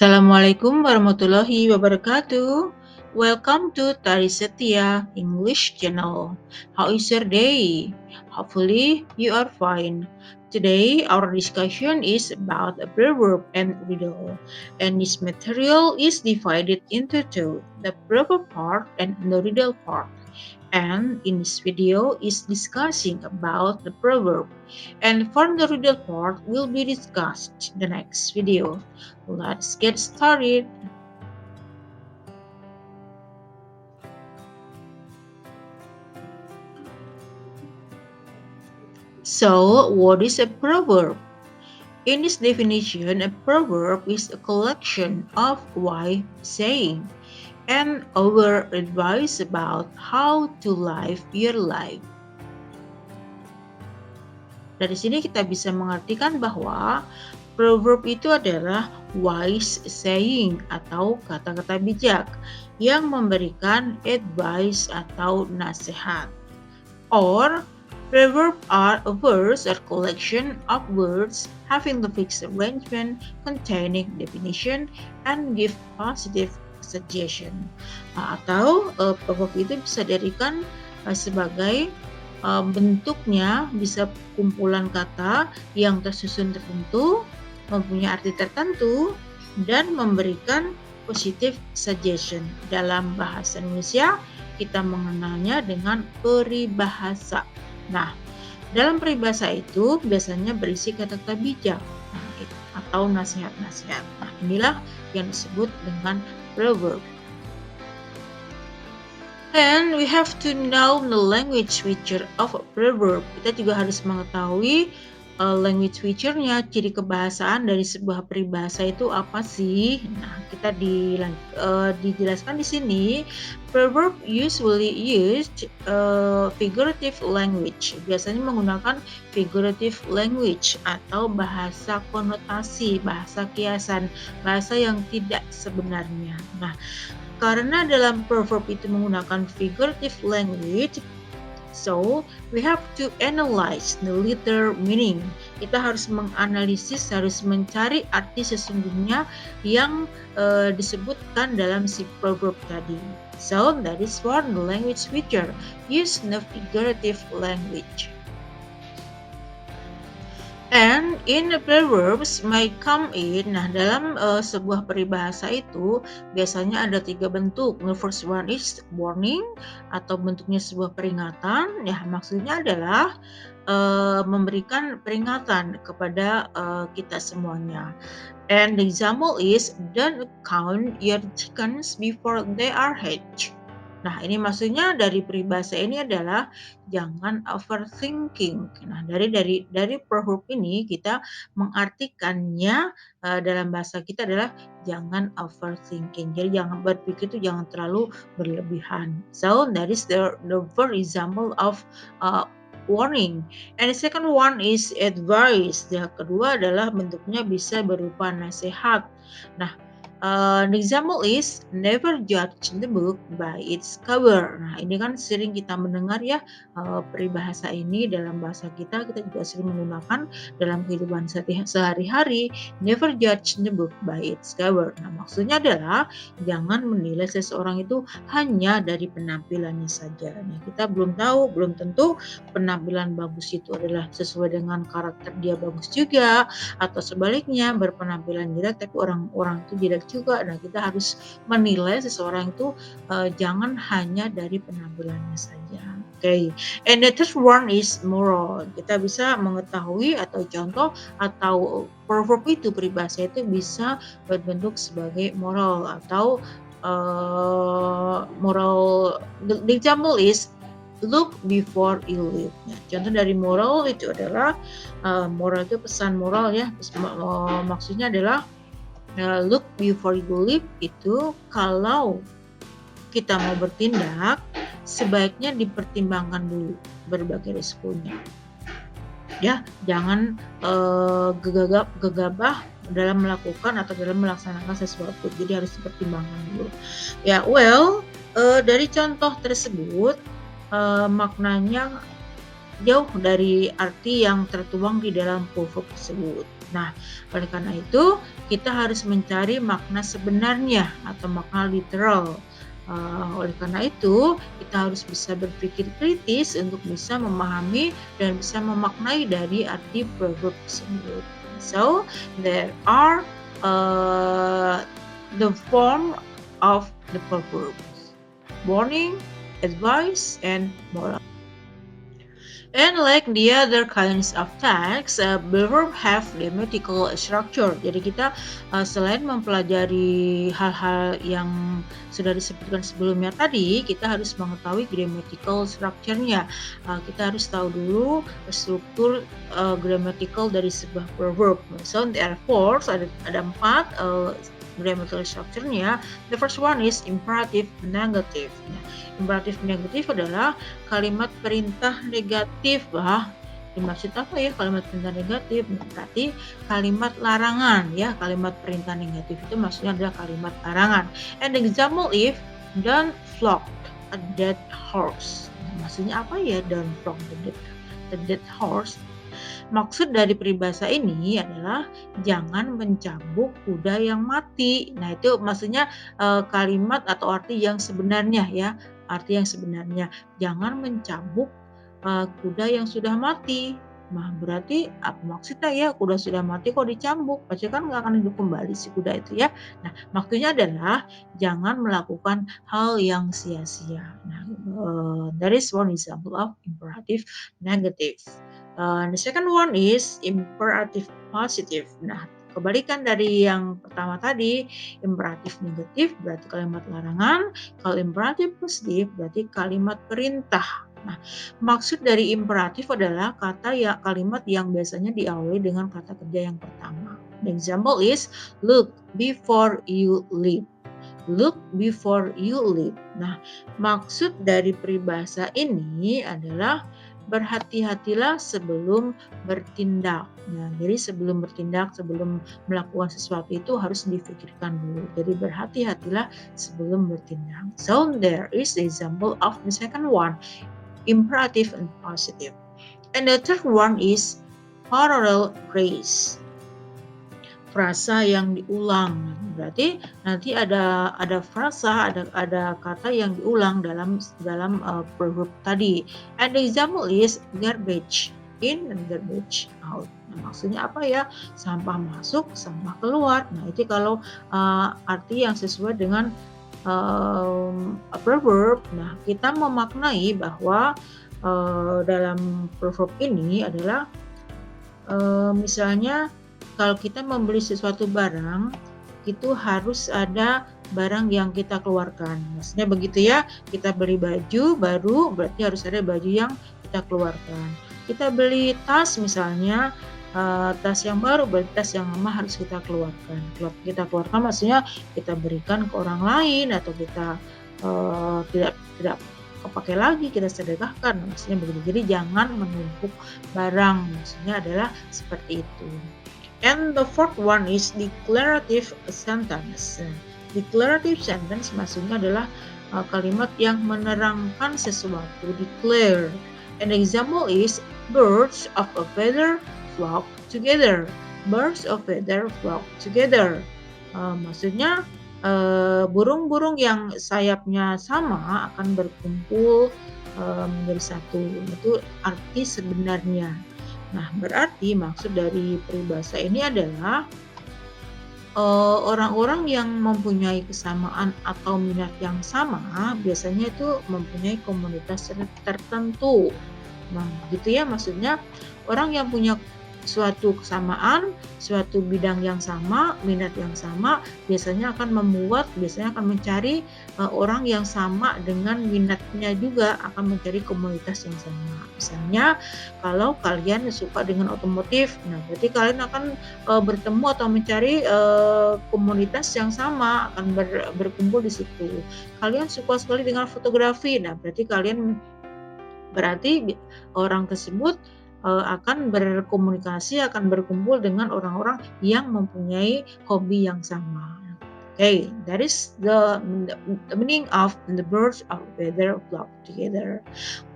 Assalamualaikum warahmatullahi wabarakatuh. Welcome to Tari Setia English channel. How is your day? Hopefully you are fine. Today our discussion is about a proverb and riddle, and this material is divided into two, the proverb part and the riddle part. And in this video is discussing about the proverb, and for the riddle part will be discussed in the next video. Let's get started. So, what is a proverb? In this definition, a proverb is a collection of wise saying and our advice about how to live your life. Dari sini kita bisa mengartikan bahwa proverb itu adalah wise saying atau kata-kata bijak yang memberikan advice atau nasihat. Or proverb are a verse or collection of words having the fixed arrangement, containing definition, and give positive suggestion. Atau proverb itu bisa dijadikan sebagai bentuknya bisa kumpulan kata yang tersusun tertentu, mempunyai arti tertentu, dan memberikan positive suggestion. Dalam bahasa Indonesia, kita mengenalnya dengan peribahasa. Nah, dalam peribahasa itu biasanya berisi kata-kata bijak atau nasihat-nasihat. Nah, inilah yang disebut dengan proverb. And we have to know the language feature of a proverb. Kita juga harus mengetahui language feature-nya, ciri kebahasaan dari sebuah peribahasa itu apa sih? Nah, kita dijelaskan di sini. Proverb usually used figurative language. Biasanya menggunakan figurative language atau bahasa konotasi, bahasa kiasan, bahasa yang tidak sebenarnya. Nah, karena dalam proverb itu menggunakan figurative language, so we have to analyze the literal meaning. Kita harus menganalisis, harus mencari arti sesungguhnya yang disebutkan dalam si proverb tadi. So that is for the language feature. Use the figurative language. And in the proverbs may come in. Nah, dalam sebuah peribahasa itu biasanya ada 3 bentuk. The first one is warning atau bentuknya sebuah peringatan. Ya, maksudnya adalah memberikan peringatan kepada kita semuanya. And the example is don't count your chickens before they are hatched. Nah, ini maksudnya dari peribahasa ini adalah jangan overthinking. Nah, dari proverb ini kita mengartikannya dalam bahasa kita adalah jangan overthinking. Jadi jangan berpikir itu jangan terlalu berlebihan. So that is the first example of warning. And the second one is advice. Yang kedua adalah bentuknya bisa berupa nasihat. Nah, the example is never judge the book by its cover. Nah, ini kan sering kita mendengar ya peribahasa ini dalam bahasa kita juga sering menggunakan dalam kehidupan sehari-hari. Never judge the book by its cover. Nah, maksudnya adalah jangan menilai seseorang itu hanya dari penampilannya saja. Nah, kita belum tahu, belum tentu penampilan bagus itu adalah sesuai dengan karakter dia bagus juga, atau sebaliknya berpenampilan jelek tapi orang itu jelek juga. Nah, kita harus menilai seseorang itu jangan hanya dari penampilannya saja. Okay. And the third one is moral. Kita bisa mengetahui atau contoh atau proverb itu peribahasa itu bisa berbentuk sebagai moral atau moral. The example is look before you leave. Nah, contoh dari moral itu adalah moral itu pesan moral ya. Maksudnya adalah look before you leave itu kalau kita mau bertindak sebaiknya dipertimbangkan dulu berbagai risikonya. Ya, jangan gegabah dalam melakukan atau dalam melaksanakan sesuatu. Jadi harus dipertimbangkan dulu. Ya, dari contoh tersebut maknanya jauh dari arti yang tertuang di dalam proverb tersebut. Nah, oleh karena itu kita harus mencari makna sebenarnya atau makna literal. Oleh karena itu kita harus bisa berpikir kritis untuk bisa memahami dan bisa memaknai dari arti proverb tersebut. So there are the form of the proverbs: warning, advice, and moral. And like the other kinds of text, proverb have grammatical structure. Jadi kita selain mempelajari hal-hal yang sudah disebutkan sebelumnya tadi, kita harus mengetahui grammatical structure-nya. Kita harus tahu dulu struktur grammatical dari sebuah proverb. So there are four, ada 4 grammatical structure-nya. The first one is imperative negative. Imperatif negatif adalah kalimat perintah negatif. Dimaksud apa ya kalimat perintah negatif? Berarti kalimat larangan ya. Kalimat perintah negatif itu maksudnya adalah kalimat larangan. And example if don't flog a dead horse. Maksudnya apa ya don't flog the dead horse? Maksud dari peribahasa ini adalah jangan mencambuk kuda yang mati. Nah, itu maksudnya kalimat atau arti yang sebenarnya ya. Arti yang sebenarnya, jangan mencambuk kuda yang sudah mati. Nah, berarti apa maksudnya ya, kuda sudah mati kok dicambuk? Pasti kan nggak akan hidup kembali si kuda itu ya. Nah, maksudnya adalah jangan melakukan hal yang sia-sia. Nah, that is one example of imperative negative. The second one is imperative positive. Nah, kebalikan dari yang pertama tadi, imperatif negatif berarti kalimat larangan, kalau imperatif positif berarti kalimat perintah. Nah, maksud dari imperatif adalah kalimat yang biasanya diawali dengan kata kerja yang pertama. The example is look before you leap. Look before you leap. Nah, maksud dari peribahasa ini adalah berhati-hatilah sebelum bertindak. Nah, jadi sebelum bertindak, sebelum melakukan sesuatu itu harus difikirkan dulu. Jadi berhati-hatilah sebelum bertindak. So there is the example of the second one, imperative and positive. And the third one is parallel phrase. Frasa yang diulang. Berarti nanti ada frasa, ada kata yang diulang dalam proverb tadi. And the example is garbage in and garbage out. Nah, maksudnya apa ya? Sampah masuk, sampah keluar. Nah, itu kalau arti yang sesuai dengan proverb. Nah, kita memaknai bahwa dalam proverb ini adalah misalnya kalau kita membeli sesuatu barang, itu harus ada barang yang kita keluarkan. Maksudnya begitu ya, kita beli baju baru, berarti harus ada baju yang kita keluarkan. Kita beli tas misalnya, tas yang baru, berarti tas yang lama harus kita keluarkan. Kita keluarkan maksudnya kita berikan ke orang lain atau kita tidak kepakai lagi, kita sedekahkan. Maksudnya begitu. Jadi jangan menumpuk barang. Maksudnya adalah seperti itu. And the fourth one is declarative sentence. Declarative sentence maksudnya adalah kalimat yang menerangkan sesuatu, declare. An example is birds of a feather flock together. Birds of feather flock together. Maksudnya burung-burung yang sayapnya sama akan berkumpul menjadi satu. Itu arti sebenarnya. Nah, berarti maksud dari peribahasa ini adalah orang-orang yang mempunyai kesamaan atau minat yang sama biasanya itu mempunyai komunitas tertentu. Nah, gitu ya maksudnya orang yang punya suatu kesamaan, suatu bidang yang sama, minat yang sama, biasanya akan mencari orang yang sama dengan minatnya juga, akan mencari komunitas yang sama. Misalnya kalau kalian suka dengan otomotif, nah berarti kalian akan bertemu atau mencari komunitas yang sama, akan berkumpul di situ. Kalian suka sekali dengan fotografi, nah berarti orang tersebut akan berkomunikasi, akan berkumpul dengan orang-orang yang mempunyai hobi yang sama. Okay, that is the meaning of the birds of feather flock together.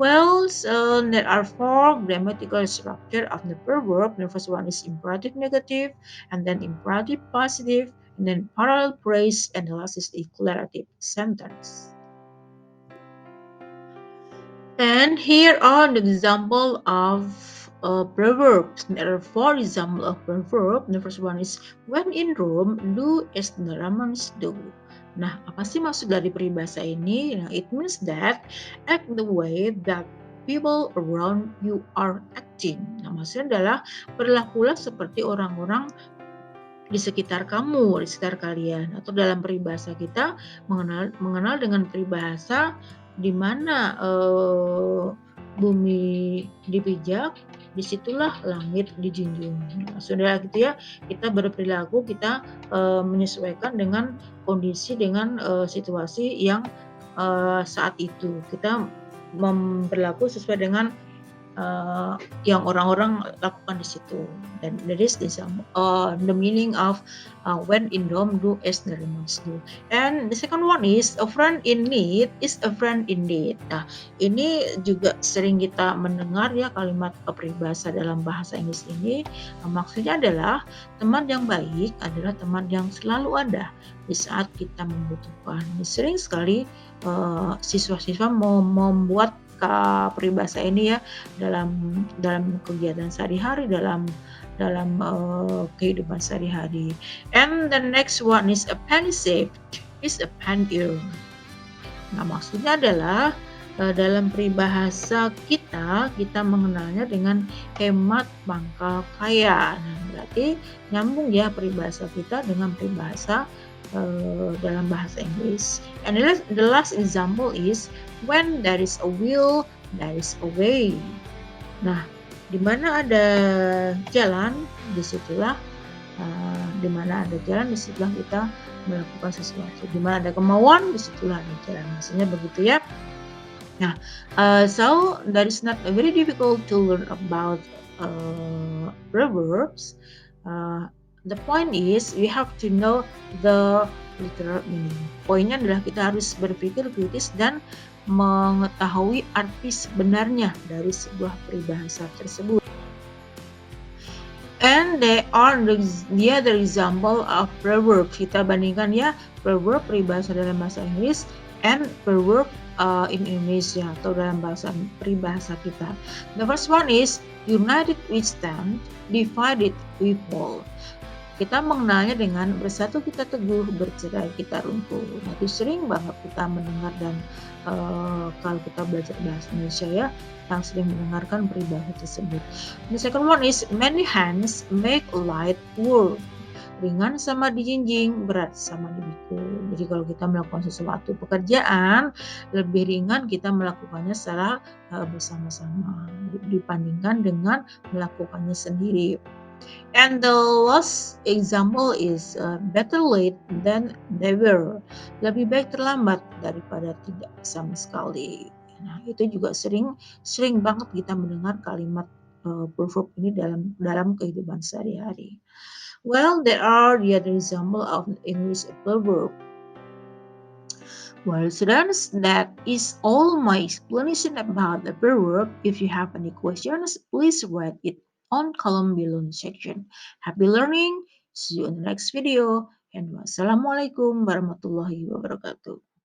Well, so there are four grammatical structure of the verb. The first one is imperative negative, and then imperative positive, and then parallel phrase, and the last is declarative sentence. And here are the example of proverbs. There are four examples of proverb. The first one is when in Rome, do as the Romans do. Nah, apa sih maksud dari peribahasa ini? Nah, it means that act the way that people around you are acting. Nah, maksudnya adalah berlakulah seperti orang-orang di sekitar kamu, di sekitar kalian. Atau dalam peribahasa kita mengenal dengan peribahasa di mana bumi dipijak, disitulah langit dijunjung. Nah, saudara gitu ya, kita berperilaku, kita menyesuaikan dengan kondisi, dengan situasi yang saat itu. Kita berlaku sesuai dengan yang orang-orang lakukan di situ. Dan that is the meaning of when in Rome, do as the Romans do. And the second one is a friend in need is a friend indeed. Nah, ini juga sering kita mendengar ya kalimat peribahasa dalam bahasa Inggris ini. Maksudnya adalah teman yang baik adalah teman yang selalu ada di saat kita membutuhkan. Sering sekali siswa-siswa mau membuat peribahasa ini ya dalam kegiatan sehari-hari, dalam kehidupan sehari-hari. And the next one is a penny saved is a penny earned. Nah, maksudnya adalah dalam peribahasa kita mengenalnya dengan hemat pangkal kaya. Nah, berarti nyambung ya peribahasa kita dengan peribahasa dalam bahasa Inggris. And the last example is when there is a will, there is a way. Nah, di mana ada jalan, disitulah di mana ada jalan, disitulah kita melakukan sesuatu. Di mana ada kemauan, disitulah ada jalan. Maksudnya begitu ya. Nah, so that is not very difficult to learn about proverbs. The point is we have to know the literal meaning. Poinnya adalah kita harus berpikir kritis dan mengetahui arti sebenarnya dari sebuah peribahasa tersebut. And they are the other example of proverb. Kita bandingkan ya proverb peribahasa dalam bahasa Inggris and proverb in Indonesia atau dalam bahasa peribahasa kita. The first one is united we stand, divided we fall. Kita mengenalnya dengan bersatu kita teguh, bercerai kita runtuh. Nah, itu sering banget kita mendengar dan kalau kita belajar bahasa Indonesia ya, yang sering mendengarkan peribahasa tersebut. The second one is many hands make light work. Ringan sama dijinjing, berat sama dipikul. Jadi kalau kita melakukan sesuatu pekerjaan, lebih ringan kita melakukannya secara bersama-sama dibandingkan dengan melakukannya sendiri. And the last example is better late than never. Lebih baik terlambat daripada tidak sama sekali. Nah, itu juga sering banget kita mendengar kalimat proverb ini dalam kehidupan sehari-hari. Well, there are the other example of English proverb. Well, students, that is all my explanation about the proverb. If you have any questions, please write it on column below in the section. Happy learning. See you in the next video. And wassalamualaikum warahmatullahi wabarakatuh.